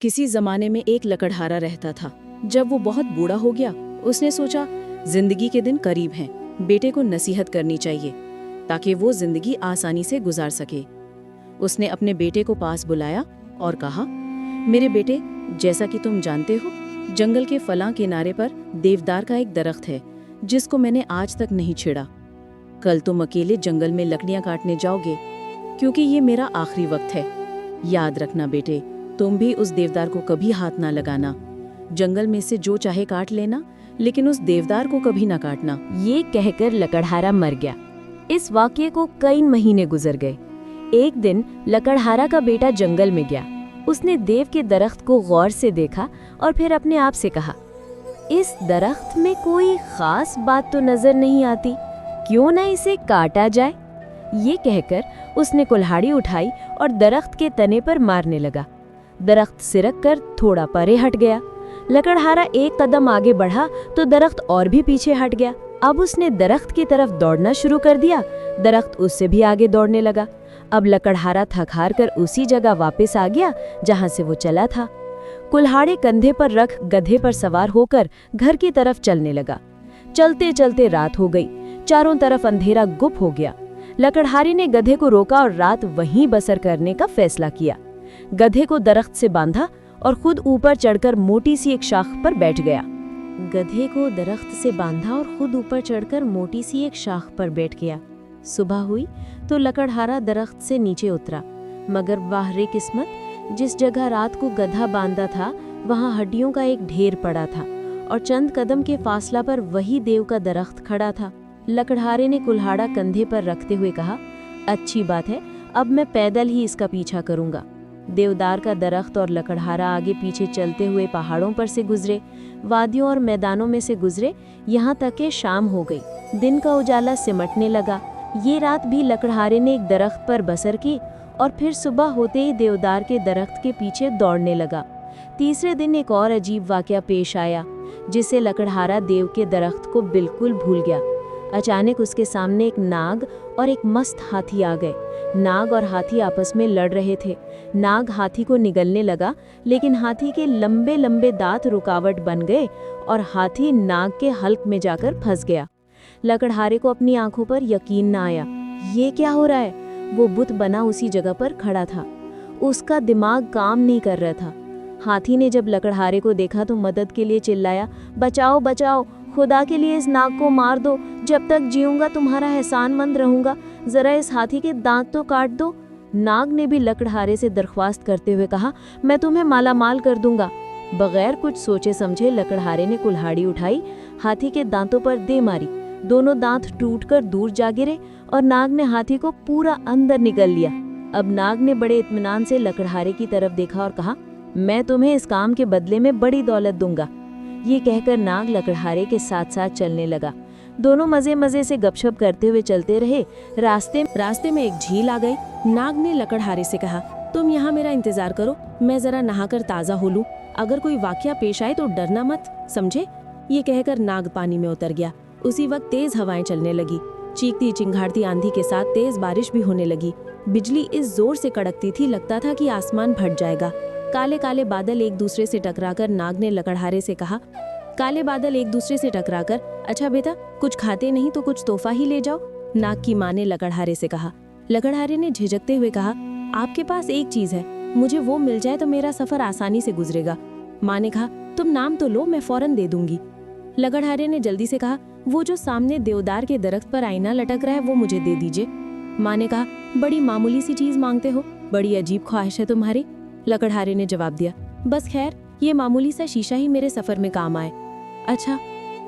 किसी जमाने में एक लकड़हारा रहता था। जब वो बहुत बूढ़ा हो गया, उसने सोचा जिंदगी के दिन करीब हैं, बेटे को नसीहत करनी चाहिए ताकि वो जिंदगी आसानी से गुजार सके। उसने अपने बेटे को पास बुलाया और कहा, मेरे बेटे, जैसा कि तुम जानते हो, जंगल के फलां किनारे पर देवदार का एक दरख्त है जिसको मैंने आज तक नहीं छेड़ा। कल तुम अकेले जंगल में लकड़ियां काटने जाओगे क्योंकि ये मेरा आखिरी वक्त है। याद रखना बेटे, तुम भी उस देवदार को कभी हाथ ना लगाना। जंगल में से जो चाहे काट लेना, लेकिन उस देवदार को कभी ना काटना। ये कहकर लकड़हारा मर गया। इस वाकये को कई महीने गुजर गए। एक दिन लकड़हारा का बेटा जंगल में गया। उसने देव के दरख्त को गौर से देखा और फिर अपने आप से कहा, इस दरख्त में कोई खास बात तो नजर नहीं आती, क्यों ना इसे काटा जाए। ये कहकर उसने कुल्हाड़ी उठाई और दरख्त के तने पर मारने लगा। दरख्त सिरक कर थोड़ा परे हट गया। लकड़हारा एक कदम आगे बढ़ा तो दरख्त और भी पीछे हट गया। अब उसने दरख्त की तरफ दौड़ना शुरू कर दिया। दरख्त उससे भी आगे दौड़ने लगा। अब लकड़हारा थक हार कर उसी जगह वापस आ गया जहां से वो चला था। कुल्हाड़ी कंधे पर रख गधे पर सवार होकर घर की तरफ चलने लगा। चलते चलते रात हो गई। चारों तरफ अंधेरा गुप हो गया। लकड़हारी ने गधे को रोका और रात वहीं बसर करने का फैसला किया। गधे को दरख्त से बांधा और खुद ऊपर चढ़कर मोटी सी एक शाख पर बैठ गया। गधे को दरख्त से बांधा और खुद ऊपर चढ़कर मोटी सी एक शाख पर बैठ गया। सुबह हुई तो लकड़हारा दरख्त से नीचे उतरा, मगर बाहरी किस्मत, जिस जगह रात को गधा बांधा था वहां हड्डियों का एक ढेर पड़ा था और चंद कदम के फासला पर वही देव का दरख्त खड़ा था। लकड़हारे ने कुल्हाड़ा कंधे पर रखते हुए कहा, अच्छी बात है, अब मैं पैदल ही इसका पीछा करूंगा। देवदार का दरख्त और लकड़हारा आगे पीछे चलते हुए पहाड़ों पर से गुजरे, वादियों और मैदानों में से गुजरे, यहाँ तक कि शाम हो गई। दिन का उजाला सिमटने लगा। ये रात भी लकड़हारे ने एक दरख्त पर बसर की और फिर सुबह होते ही देवदार के दरख्त के पीछे दौड़ने लगा। तीसरे दिन एक और अजीब वाकया पेश आया जिसे लकड़हारा देव के दरख्त को बिल्कुल भूल गया। अचानक उसके सामने एक नाग और एक मस्त हाथी आ गए। नाग और हाथी आपस में लड़ रहे थे। नाग हाथी को निगलने लगा, लेकिन हाथी के लंबे लंबे दांत रुकावट बन गए और हाथी नाग के हल्क में जाकर फंस गया। लकड़हारे को अपनी आंखों पर यकीन न आया। ये क्या हो रहा है? वो बुत बना उसी जगह पर खड़ा था। उसका दिमाग काम नहीं कर रहा था। हाथी ने जब लकड़हारे को देखा तो मदद के लिए चिल्लाया, बचाओ बचाओ, खुदा के लिए इस नाग को मार दो, जब तक जीऊंगा तुम्हारा एहसानमंद रहूंगा, जरा इस हाथी के दांत तो काट दो। नाग ने भी लकड़हारे से दरख्वास्त करते हुए कहा, मैं तुम्हें मालामाल कर दूंगा। बगैर कुछ सोचे समझे लकड़हारे ने कुल्हाड़ी उठाई, हाथी के दांतों पर दे मारी। दोनों दांत टूटकर दूर जा गिरे और नाग ने हाथी को पूरा अंदर निगल लिया। अब नाग ने बड़े इत्मीनान से लकड़हारे की तरफ देखा और कहा, मैं तुम्हें इस काम के बदले में बड़ी दौलत दूंगा। ये कहकर नाग लकड़हारे के साथ साथ चलने लगा। दोनों मजे मजे से गपशप करते हुए चलते रहे। रास्ते में एक झील आ गई। नाग ने लकड़हारे से कहा, तुम यहाँ मेरा इंतजार करो, मैं जरा नहाकर ताज़ा हो लूं। अगर कोई वाकया पेश आए तो डरना मत, समझे? ये कहकर नाग पानी में उतर गया। उसी वक्त तेज हवाएं चलने लगी। चीखती चिंगारती आंधी के साथ तेज बारिश भी होने लगी। बिजली इस जोर से कड़कती थी, लगता था कि आसमान फट जाएगा। काले काले बादल एक दूसरे से टकराकर नाग ने लकड़हारे से कहा, अच्छा बेटा, कुछ खाते नहीं तो कुछ तोहफा ही ले जाओ। नाग की माँ ने लकड़हारे से कहा। लकड़हारे ने झिझकते हुए कहा, आपके पास एक चीज है, मुझे वो मिल जाए तो मेरा सफर आसानी से गुजरेगा। माँ ने कहा, तुम नाम तो लो, मैं फौरन दे दूंगी। लकड़हारे ने जल्दी से कहा, वो जो सामने देवदार के दरख्त पर आईना लटक रहा है वो मुझे दे दीजिए। माँ ने कहा, बड़ी मामूली सी चीज मांगते हो, बड़ी अजीब ख्वाहिश है तुम्हारी। लकड़हारे ने जवाब दिया, बस खैर, ये मामूली सा शीशा ही मेरे सफर में काम आए। अच्छा।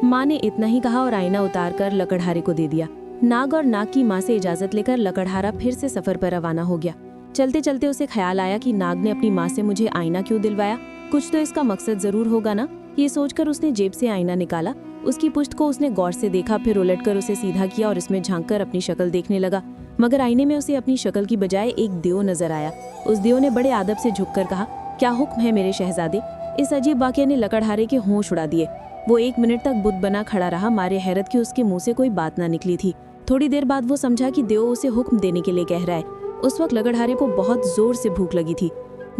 माँ ने इतना ही कहा और आईना उतार कर लकड़हारे को दे दिया। नाग और नाग की माँ से इजाजत लेकर लकड़हारा फिर से सफर पर रवाना हो गया। चलते चलते उसे ख्याल आया कि नाग ने अपनी माँ से मुझे आईना क्यों दिलवाया, कुछ तो इसका मकसद जरूर होगा ना। ये सोचकर उसने जेब से आईना निकाला। उसकी पुष्ट को उसने गौर से देखा, फिर उलटकर उसे सीधा किया और इसमें झांककर अपनी शक्ल देखने लगा। मगर आईने में उसे अपनी शक्ल की बजाय एक देव नजर आया। उस देव ने बड़े आदब से झुककर कहा, क्या हुक्म है मेरे शहजादे। इस अजीब वाकये ने लकड़हारे के होश उड़ा दिए। वो 1 मिनट तक बुत बना खड़ा रहा, मारे हैरत कि उसके मुंह से कोई बात ना निकली थी। थोड़ी देर बाद वो समझा कि देव उसे हुक्म देने के लिए कह रहा है। उस वक्त लकड़हारे को बहुत जोर से भूख लगी थी।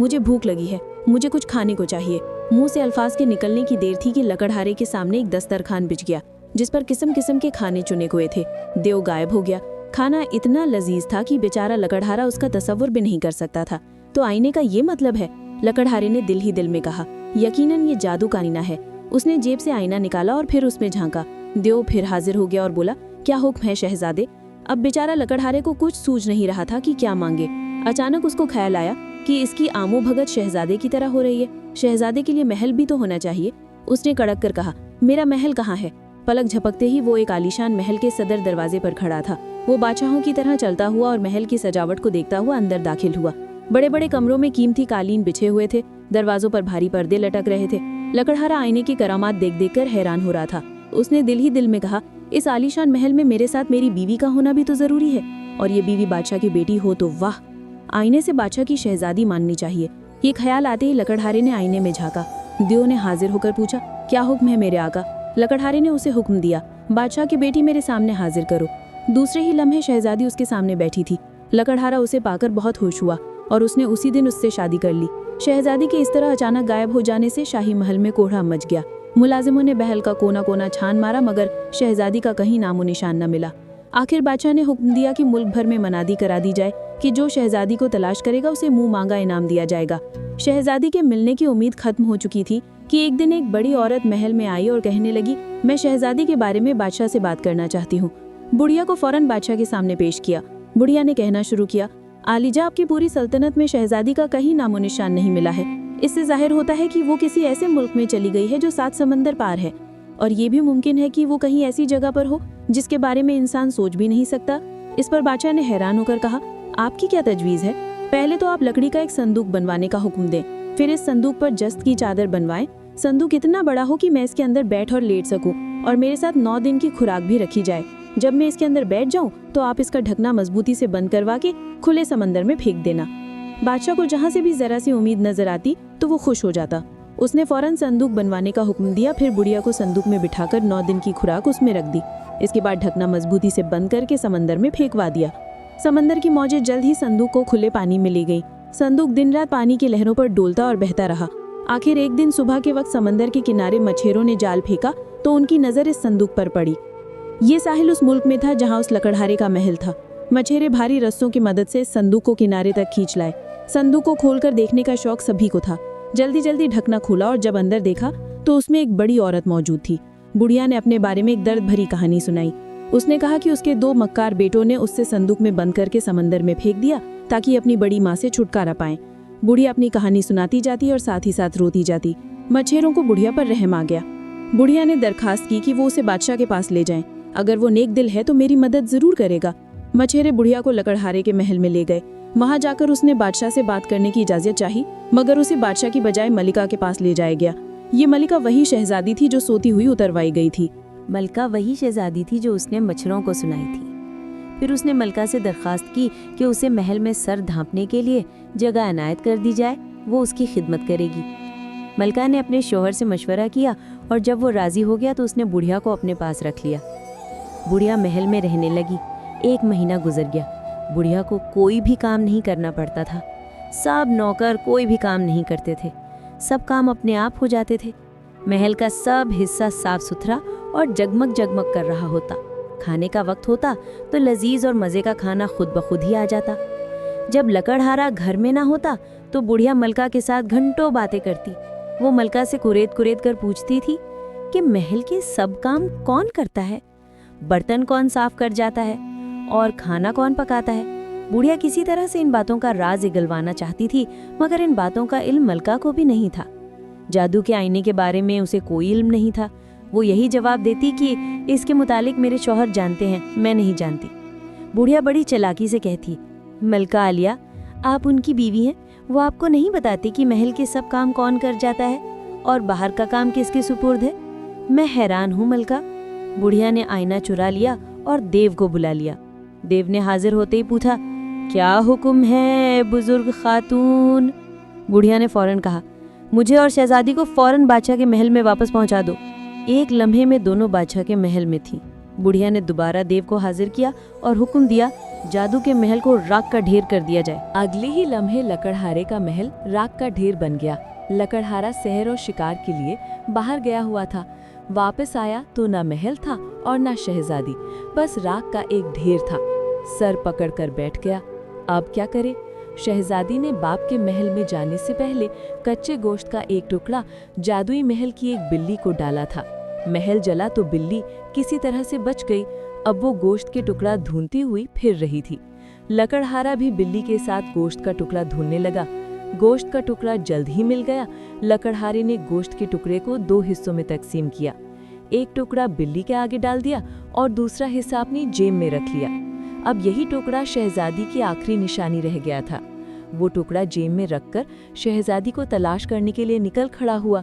मुझे भूख लगी है, मुझे कुछ खाने को चाहिए। मुंह से अल्फाज के निकलने की देर थी कि लकड़हारे के सामने एक दस्तरखान बिछ गया जिस पर किस्म किस्म के खाने चुने हुए थे। देव गायब हो गया। खाना इतना लजीज था कि बेचारा लकड़हारा उसका तसव्वुर भी नहीं कर सकता था। तो आईने का ये मतलब है? लकड़हारे ने दिल ही दिल में कहा। यकीनन ये जादू का आईना है। उसने जेब से आईना निकाला और फिर उसमें झांका। देव फिर हाजिर हो गया और बोला, क्या हुक्म है शहजादे? अब बेचारा लकड़हारे को कुछ सूझ नहीं रहा था कि क्या मांगे। अचानक उसको ख्याल आया कि इसकी आमो भगत शहजादे की तरह हो रही है। शहजादे के लिए महल भी तो होना चाहिए। उसने कड़क कर कहा, मेरा महल कहाँ है? पलक झपकते ही वो एक आलीशान महल के सदर दरवाजे पर खड़ा था। वो बादशाहों की तरह चलता हुआ और महल की सजावट को देखता हुआ अंदर दाखिल हुआ। बड़े बड़े कमरों में कीमती कालीन बिछे हुए थे। दरवाजों पर भारी पर्दे लटक रहे थे। लकड़हारा आईने की करामात देख देख कर हैरान हो रहा था। उसने दिल ही दिल में कहा, इस आलीशान महल में मेरे साथ मेरी बीवी का होना भी तो जरूरी है, और ये बीवी बादशाह की बेटी हो तो वाह, आईने से बादशाह की शहजादी माननी चाहिए। ये ख्याल आते ही लकड़हारे ने आईने में झांका। देव ने हाजिर होकर पूछा, क्या हुक्म है मेरे आका? लकड़हारे ने उसे हुक्म दिया, बादशाह की बेटी मेरे सामने हाजिर करो। दूसरे ही लम्हे शहजादी उसके सामने बैठी थी। लकड़हारा उसे पाकर बहुत खुश हुआ और उसने उसी दिन उससे शादी कर ली। शहजादी के इस तरह अचानक गायब हो जाने से शाही महल में कोहरा मच गया। मुलाजिमों ने महल का कोना कोना छान मारा मगर शहजादी का कहीं नामो निशान न मिला। आखिर बादशाह ने हुक्म दिया कि मुल्क भर में मनादी करा दी जाए कि जो शहजादी को तलाश करेगा उसे मुंह मांगा इनाम दिया जाएगा। शहजादी के मिलने की उम्मीद खत्म हो चुकी थी कि एक दिन एक बड़ी औरत महल में आई और कहने लगी, मैं शहजादी के बारे में बादशाह से बात करना चाहती हूँ। बुढ़िया को फौरन बादशाह के सामने पेश किया। बुढ़िया ने कहना शुरू किया, आलिजा, आपकी पूरी सल्तनत में शहजादी का कहीं नामो निशान नहीं मिला है। इससे जाहिर होता है कि वो किसी ऐसे मुल्क में चली गई है जो 7 समंदर पार है, और ये भी मुमकिन है कि वो कहीं ऐसी जगह पर हो जिसके बारे में इंसान सोच भी नहीं सकता। इस पर बादशाह ने हैरान होकर कहा, आपकी क्या तजवीज़ है? पहले तो आप लकड़ी का एक संदूक बनवाने का हुक्म दें, फिर इस संदूक पर जस्त की चादर बनवाएं। संदूक इतना बड़ा हो कि मैं इसके अंदर बैठ और लेट सकूं, और मेरे साथ 9 दिन की खुराक भी रखी जाए। जब मैं इसके अंदर बैठ जाऊं तो आप इसका ढकना मजबूती से बंद करवा के खुले समंदर में फेंक देना। बादशाह को जहां से भी जरा सी उम्मीद नजर आती तो वो खुश हो जाता। उसने फौरन संदूक बनवाने का हुक्म दिया। फिर बुढ़िया को संदूक में बिठाकर 9 दिन की खुराक उसमें रख दी। इसके बाद ढकना मजबूती से बंद करके समंदर में फेंकवा दिया। समंदर की मौजें जल्द ही संदूक को खुले पानी में ले गई। संदूक दिन रात पानी की लहरों पर डोलता और बहता रहा। आखिर एक दिन सुबह के वक्त समंदर के किनारे मछेरों ने जाल फेंका तो उनकी नजर इस संदूक पर पड़ी। ये साहिल उस मुल्क में था जहां उस लकड़हारे का महल था। मछेरे भारी रस्सों की मदद से संदूक को किनारे तक खींच लाए। संदूक को खोलकर देखने का शौक सभी को था। जल्दी जल्दी ढकना खुला और जब अंदर देखा तो उसमें एक बड़ी औरत मौजूद थी। बुढ़िया ने अपने बारे में एक दर्द भरी कहानी सुनाई। उसने कहा कि उसके 2 मक्कार बेटों ने उससे संदूक में बंद करके समंदर में फेंक दिया ताकि अपनी बड़ी माँ से छुटकारा पाएं। बुढ़िया अपनी कहानी सुनाती जाती और साथ ही साथ रोती जाती। मछेरों को बुढ़िया पर रहम आ गया। बुढ़िया ने दरखास्त की कि वो उसे बादशाह के पास ले जाएं। अगर वो नेक दिल है तो मेरी मदद जरूर करेगा। मछेरे बुढ़िया को लकड़हारे के महल में ले गए। वहां जाकर उसने बादशाह से बात करने की इजाजत चाही, मगर उसे बादशाह की बजाय मलिका के पास ले जाया गया। ये मलिका वही शहजादी थी जो सोती हुई उतरवाई गई थी। मलका वही शहजादी थी जो उसने मच्छरों को सुनाई थी। फिर उसने मलका से दरखास्त की कि उसे महल में सर ढांपने के लिए जगह अनायत कर दी जाए, वो उसकी खिदमत करेगी। मलका ने अपने शौहर से मशवरा किया और जब वो राजी हो गया तो उसने बुढ़िया को अपने पास रख लिया। बुढ़िया महल में रहने लगी। 1 महीना गुजर गया। बुढ़िया को कोई भी काम नहीं करना पड़ता था। सब नौकर कोई भी काम नहीं करते थे। सब काम अपने आप हो जाते थे। महल का सब हिस्सा साफ सुथरा और जगमग जगमग कर रहा होता। खाने का वक्त होता तो लजीज और मज़े का खाना खुद ब खुद ही आ जाता। जब लकड़हारा घर में ना होता तो बुढ़िया मलका के साथ घंटों बातें करती। वो मलका से कुरेद कुरेद कर पूछती थी कि महल के सब काम कौन करता है, बर्तन कौन साफ कर जाता है और खाना कौन पकाता है। बुढ़िया किसी तरह से इन बातों का राज इगलवाना चाहती थी, मगर इन बातों का इल्म मलका को भी नहीं था। जादू के आईने के बारे में उसे कोई इल्म नहीं था। वो यही जवाब देती कि इसके मुतालिक मेरे शौहर जानते हैं, मैं नहीं जानती। बुढ़िया बड़ी चालाकी से कहती, मलका आलिया, आप उनकी बीवी हैं, वो आपको नहीं बताती कि महल के सब काम कौन कर जाता है और बाहर का काम किसके सुपुर्द है। मैं हैरान हूँ मलका। बुढ़िया ने आईना चुरा लिया और देव को बुला लिया। देव ने हाजिर होते ही पूछा, क्या हुक्म है बुजुर्ग खातून? बुढ़िया ने फौरन कहा, मुझे और शहजादी को फौरन बादशाह के महल में वापस पहुंचा दो। 1 लम्हे में दोनों बादशाह के महल में थी। बुढ़िया ने दोबारा देव को हाजिर किया और हुक्म दिया, जादू के महल को राख का ढेर कर दिया जाए। अगले ही लम्हे लकड़हारे का महल राख का ढेर बन गया। लकड़हारा शहर और शिकार के लिए बाहर गया हुआ था। वापस आया तो ना महल था और ना शहजादी, बस राख का एक ढेर था। सर पकड़कर बैठ गया। अब क्या करे? शहजादी ने बाप के महल में जाने से पहले कच्चे गोश्त का एक टुकड़ा जादुई महल की एक बिल्ली को डाला था। महल जला तो बिल्ली किसी तरह से बच गई। अब वो गोश्त के टुकड़ा ढूंढती हुई फिर रही थी। लकड़हारा भी बिल्ली के साथ गोश्त का टुकड़ा ढूंढने लगा। गोश्त का टुकड़ा जल्द ही मिल गया। लकड़हारे ने गोश्त के टुकड़े को 2 हिस्सों में तकसीम किया। एक टुकड़ा बिल्ली के आगे डाल दिया और दूसरा हिस्सा अपनी जेब में रख लिया। अब यही टुकड़ा शहजादी की आखिरी निशानी रह गया था। वो टुकड़ा जेब में रखकर शहजादी को तलाश करने के लिए निकल खड़ा हुआ।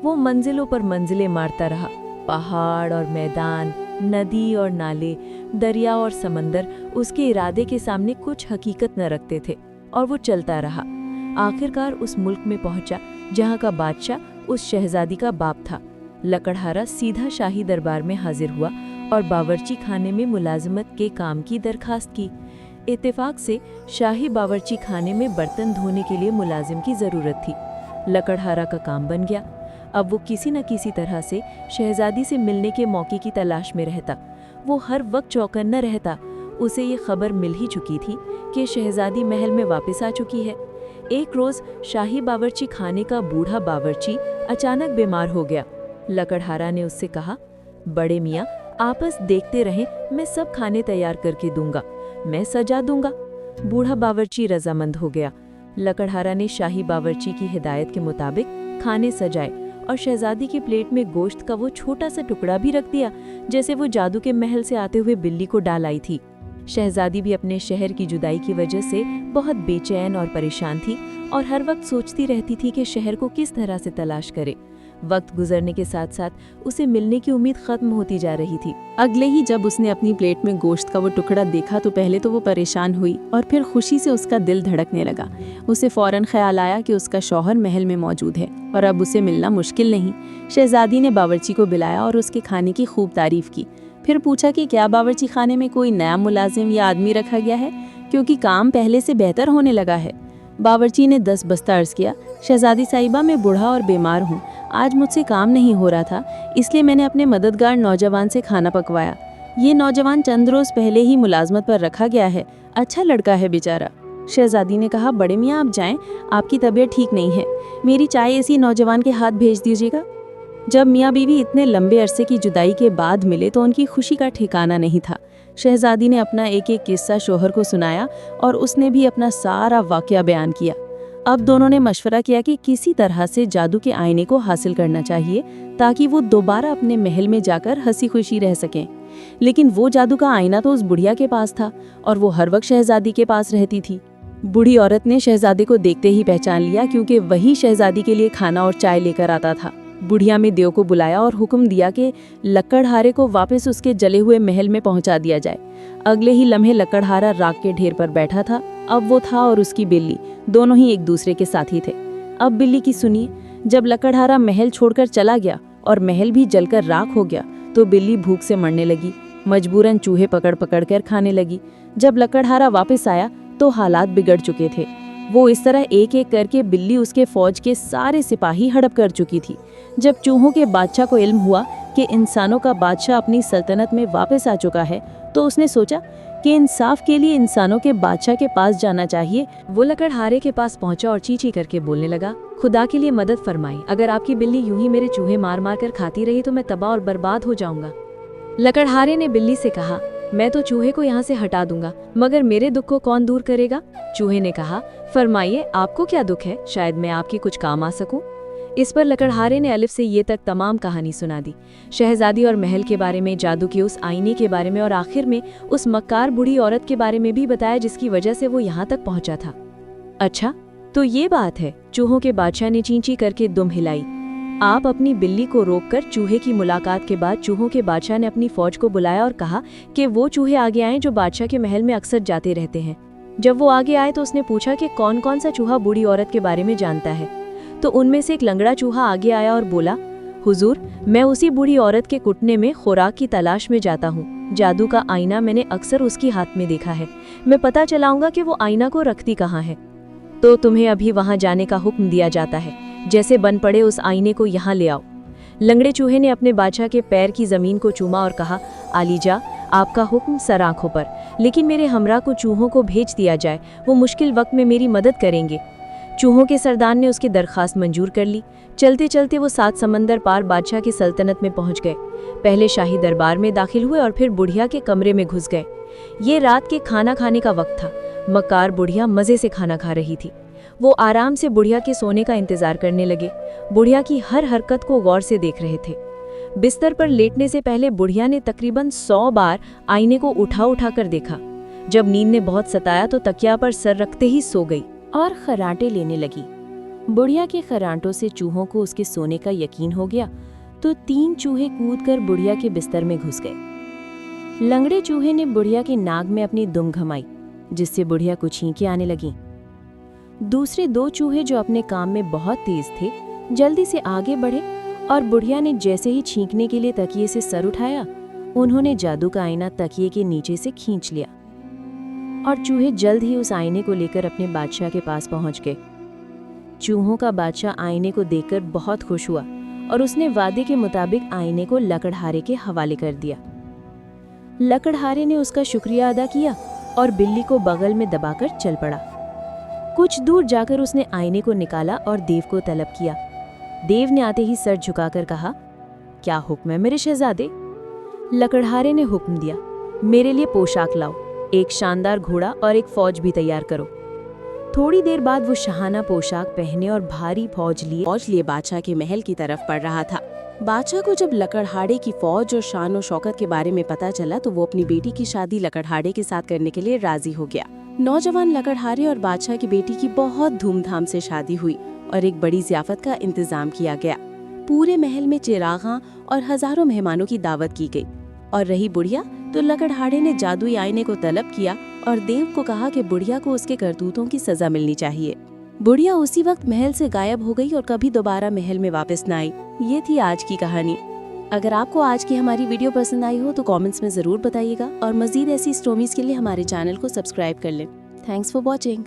वो मंजिलों पर मंजिलें मारता रहा। पहाड़ और मैदान, नदी और नाले, दरिया और समंदर उसके इरादे के सामने कुछ हकीकत न रखते थे और वो चलता रहा। आखिरकार उस मुल्क में पहुंचा जहां का बादशाह उस शहजादी का बाप था। लकड़हारा सीधा शाही दरबार में हाजिर हुआ और बावर्ची खाने में मुलाजमत के काम की दरखास्त की। इत्तेफाक से शाही बावर्ची खाने में बर्तन धोने के लिए मुलाजिम की ज़रूरत थी। लकड़हारा का काम बन गया। अब वो किसी न किसी तरह से शहजादी से मिलने के मौके की तलाश में रहता। वो हर वक्त चौकन्ना रहता। उसे ये खबर मिल ही चुकी थी कि शहजादी महल में वापस आ चुकी है। एक रोज़ शाही बावर्ची खाने का बूढ़ा बावर्ची अचानक बीमार हो गया। लकड़हारा ने उससे कहा, बड़े मियाँ, आप बस देखते रहें, मैं सब खाने तैयार करके दूंगा, मैं सजा दूंगा। बूढ़ा बावर्ची रजामंद हो गया। लकड़हारा ने शाही बावर्ची की हिदायत के मुताबिक खाने सजाए और शहजादी की प्लेट में गोश्त का वो छोटा सा टुकड़ा भी रख दिया, जैसे वो जादू के महल से आते हुए बिल्ली को डाल आई थी। शहजादी भी अपने शहर की जुदाई की वजह से बहुत बेचैन और परेशान थी और हर वक्त सोचती रहती थी कि शहर को किस तरह से तलाश करे। वक्त गुजरने के साथ साथ उसे मिलने की उम्मीद खत्म होती जा रही थी। अगले ही जब उसने अपनी प्लेट में गोश्त का वो टुकड़ा देखा तो पहले तो वो परेशान हुई और फिर खुशी से उसका दिल धड़कने लगा। उसे फौरन ख्याल आया कि उसका शौहर महल में मौजूद है और अब उसे मिलना मुश्किल नहीं। शहजादी ने बावर्ची को बुलाया और उसके खाने की खूब तारीफ की। फिर पूछा कि क्या बावर्ची खाने में कोई नया मुलाजिम या आदमी रखा गया है, क्योंकि काम पहले से बेहतर होने लगा है। बावर्ची ने 10 बस्ता अर्ज किया, शहजादी साहिबा, मैं बूढ़ा और बीमार हूँ, आज मुझसे काम नहीं हो रहा था, इसलिए मैंने अपने मददगार नौजवान से खाना पकवाया। ये नौजवान चंद रोज़ पहले ही मुलाजमत पर रखा गया है, अच्छा लड़का है बेचारा। शहजादी ने कहा, बड़े मियाँ आप जाएं, आपकी तबीयत ठीक नहीं है, मेरी चाय इसी नौजवान के हाथ भेज दीजिएगा। जब मियाँ बीवी इतने लंबे अरसे की जुदाई के बाद मिले तो उनकी खुशी का ठिकाना नहीं था। शहजादी ने अपना एक एक किस्सा शोहर को सुनाया और उसने भी अपना सारा वाक़या बयान किया। अब दोनों ने मशवरा किया कि किसी तरह से जादू के आईने को हासिल करना चाहिए ताकि वो दोबारा अपने महल में जाकर हंसी खुशी रह सकें। लेकिन वो जादू का आईना तो उस बुढ़िया के पास था और वो हर वक्त शहजादी के पास रहती थी। बूढ़ी औरत ने शहजादे को देखते ही पहचान लिया, क्योंकि वही शहजादी के लिए खाना और चाय लेकर आता था। बुढ़िया में देव को बुलाया और हुक्म दिया कि लकड़हारे को वापस उसके जले हुए महल में पहुंचा दिया जाए। अगले ही लम्हे लकड़हारा राख के ढेर पर बैठा था। अब वो था और उसकी बिल्ली दोनों ही एक दूसरे के साथी थे। अब बिल्ली की सुनिए, जब लकड़हारा महल छोड़कर चला गया और महल भी जलकर राख हो गया तो बिल्ली भूख से मरने लगी। मजबूरन चूहे पकड़ पकड़ कर खाने लगी। जब लकड़हारा वापस आया तो हालात बिगड़ चुके थे। वो इस तरह एक एक करके बिल्ली उसके फौज के सारे सिपाही हड़प कर चुकी थी। जब चूहों के बादशाह को इल्म हुआ कि इंसानों का बादशाह अपनी सल्तनत में वापस आ चुका है तो उसने सोचा कि इंसाफ के लिए इंसानों के बादशाह के पास जाना चाहिए। वो लकड़हारे के पास पहुंचा और चींची करके बोलने लगा, खुदा के लिए मदद फरमाई, अगर आपकी बिल्ली यूं ही मेरे चूहे मार मार कर खाती रही तो मैं तबाह और बर्बाद हो जाऊंगा। लकड़हारे ने बिल्ली से कहा, मैं तो चूहे को यहाँ से हटा दूंगा, मगर मेरे दुख को कौन दूर करेगा? चूहे ने कहा, फरमाइए आपको क्या दुख है, शायद मैं आपकी कुछ काम आ सकूं। इस पर लकड़हारे ने अलिफ से ये तक तमाम कहानी सुना दी। शहजादी और महल के बारे में, जादू के उस आईने के बारे में और आखिर में उस मक्कार बूढ़ी औरत के बारे में भी बताया जिसकी वजह से वो यहाँ तक पहुंचा था। अच्छा तो ये बात है, चूहों के बादशाह ने चींची करके दुम हिलाई। आप अपनी बिल्ली को रोककर चूहे की मुलाकात के बाद चूहों के बादशाह ने अपनी फौज को बुलाया और कहा कि वो चूहे आगे आएं जो बादशाह के महल में अक्सर जाते रहते हैं। जब वो आगे आए तो उसने पूछा कि कौन कौन सा चूहा बूढ़ी औरत के बारे में जानता है। तो उनमें से एक लंगड़ा चूहा आगे आया और बोला, हुजूर, मैं उसी बूढ़ी औरत के कुटने में खुराक की तलाश में जाता हूँ। जादू का आईना मैंने अक्सर उसकी हाथ में देखा है, मैं पता चलाऊंगा कि वो आईना को रखती कहाँ है। तो तुम्हें अभी वहाँ जाने का हुक्म दिया जाता है। जैसे बन पड़े उस आईने को यहाँ ले आओ। लंगड़े चूहे ने अपने बादशाह के पैर की जमीन को चूमा और कहा, आलीजा, आपका हुक्म सर आंखों पर, लेकिन मेरे हमरा को चूहों को भेज दिया जाए, वो मुश्किल वक्त में मेरी मदद करेंगे। चूहों के सरदार ने उसकी दरखास्त मंजूर कर ली। चलते चलते वो 7 समंदर पार बादशाह की सल्तनत में पहुंच गए। पहले शाही दरबार में दाखिल हुए और फिर बुढ़िया के कमरे में घुस गए। ये रात के खाना खाने का वक्त था। मक्कार बुढ़िया मज़े से खाना खा रही थी। वो आराम से बुढ़िया के सोने का इंतजार करने लगे। बुढ़िया की हर हरकत को गौर से देख रहे थे। बिस्तर पर लेटने से पहले बुढ़िया ने तकरीबन 100 बार आईने को उठा उठा कर देखा। जब नींद ने बहुत सताया तो तकिया पर सर रखते ही सो गई और खर्राटे लेने लगी। बुढ़िया के खर्राटों से चूहों को उसके सोने का यकीन हो गया तो 3 चूहे कूदकर बुढ़िया के बिस्तर में घुस गए। लंगड़े चूहे ने बुढ़िया की नाक में अपनी दुम घमाई, जिससे बुढ़िया को छींकें आने लगीं। दूसरे 2 चूहे जो अपने काम में बहुत तेज थे, जल्दी से आगे बढ़े और बुढ़िया ने जैसे ही छींकने के लिए तकिए से सर उठाया, उन्होंने जादू का आईना तकिए के नीचे से खींच लिया और चूहे जल्द ही उस आईने को लेकर अपने बादशाह के पास पहुंच गए। चूहों का बादशाह आईने को देखकर बहुत खुश हुआ और उसने वादे के मुताबिक आईने को लकड़हारे के हवाले कर दिया। लकड़हारे ने उसका शुक्रिया अदा किया और बिल्ली को बगल में दबाकर चल पड़ा। कुछ दूर जाकर उसने आईने को निकाला और देव को तलब किया। देव ने आते ही सर झुकाकर कहा, क्या हुक्म है मेरे शहजादे? लकड़हारे ने हुक्म दिया, मेरे लिए पोशाक लाओ, एक शानदार घोड़ा और एक फौज भी तैयार करो। थोड़ी देर बाद वो शाहाना पोशाक पहने और भारी फौज लिए बादशाह के महल की तरफ बढ़ रहा था। बादशाह को जब लकड़हारे की फौज और शान और शौकत के बारे में पता चला तो वो अपनी बेटी की शादी लकड़हारे के साथ करने के लिए राजी हो गया। नौजवान लकड़हारे और बादशाह की बेटी की बहुत धूमधाम से शादी हुई और एक बड़ी ज़ियाफत का इंतजाम किया गया। पूरे महल में चिरागां और हजारों मेहमानों की दावत की गई। और रही बुढ़िया, तो लकड़हारे ने जादुई आईने को तलब किया और देव को कहा कि बुढ़िया को उसके करतूतों की सजा मिलनी चाहिए। बुढ़िया उसी वक्त महल से गायब हो गई और कभी दोबारा महल में वापस न आई। ये थी आज की कहानी। अगर आपको आज की हमारी वीडियो पसंद आई हो तो कमेंट्स में ज़रूर बताइएगा और मज़ीद ऐसी स्टोरीज के लिए हमारे चैनल को सब्सक्राइब कर लें। Thanks for watching.